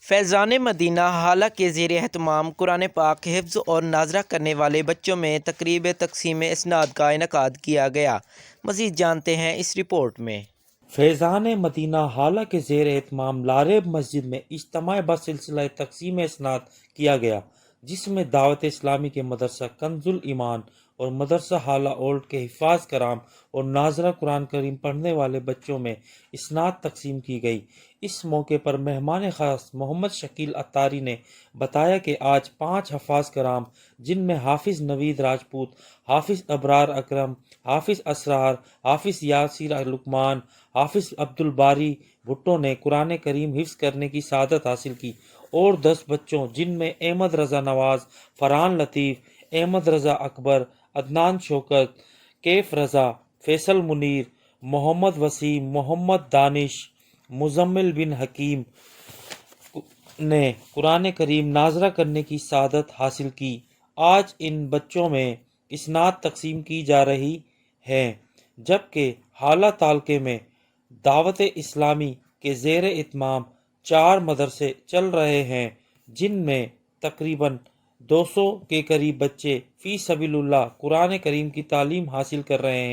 فیضان مدینہ حالہ کے زیر اہتمام قرآن پاک حفظ اور ناظرہ کرنے والے بچوں میں تقریب تقسیم اسناد کا انعقاد کیا گیا۔ مزید جانتے ہیں اس رپورٹ میں۔ فیضان مدینہ حالہ کے زیر اہتمام لاریب مسجد میں اجتماع بسلسلہ تقسیم اسناد کیا گیا، جس میں دعوت اسلامی کے مدرسہ کنز الایمان اور مدرسہ حالہ اولڈ کے حفاظ کرام اور ناظرہ قرآن کریم پڑھنے والے بچوں میں اسناد تقسیم کی گئی۔ اس موقع پر مہمان خاص محمد شکیل اتاری نے بتایا کہ آج 5 حفاظ کرام، جن میں حافظ نوید راجپوت، حافظ ابرار اکرم، حافظ اسرار، حافظ یاسر لقمان، حافظ عبدالباری بھٹو نے قرآن کریم حفظ کرنے کی سعادت حاصل کی، اور 10 بچوں جن میں احمد رضا نواز، فرحان لطیف، احمد رضا اکبر، عدنان شوکت، کیف رضا، فیصل منیر، محمد وسیم، محمد دانش، مزمل بن حکیم نے قرآن کریم ناظرہ کرنے کی سعادت حاصل کی۔ آج ان بچوں میں اسناد تقسیم کی جا رہی ہیں، جبکہ حالہ تعلقے میں دعوت اسلامی کے زیر اہتمام 4 مدرسے چل رہے ہیں، جن میں تقریباً 200 کے قریب بچے فی سبیل اللہ قرآن کریم کی تعلیم حاصل کر رہے ہیں۔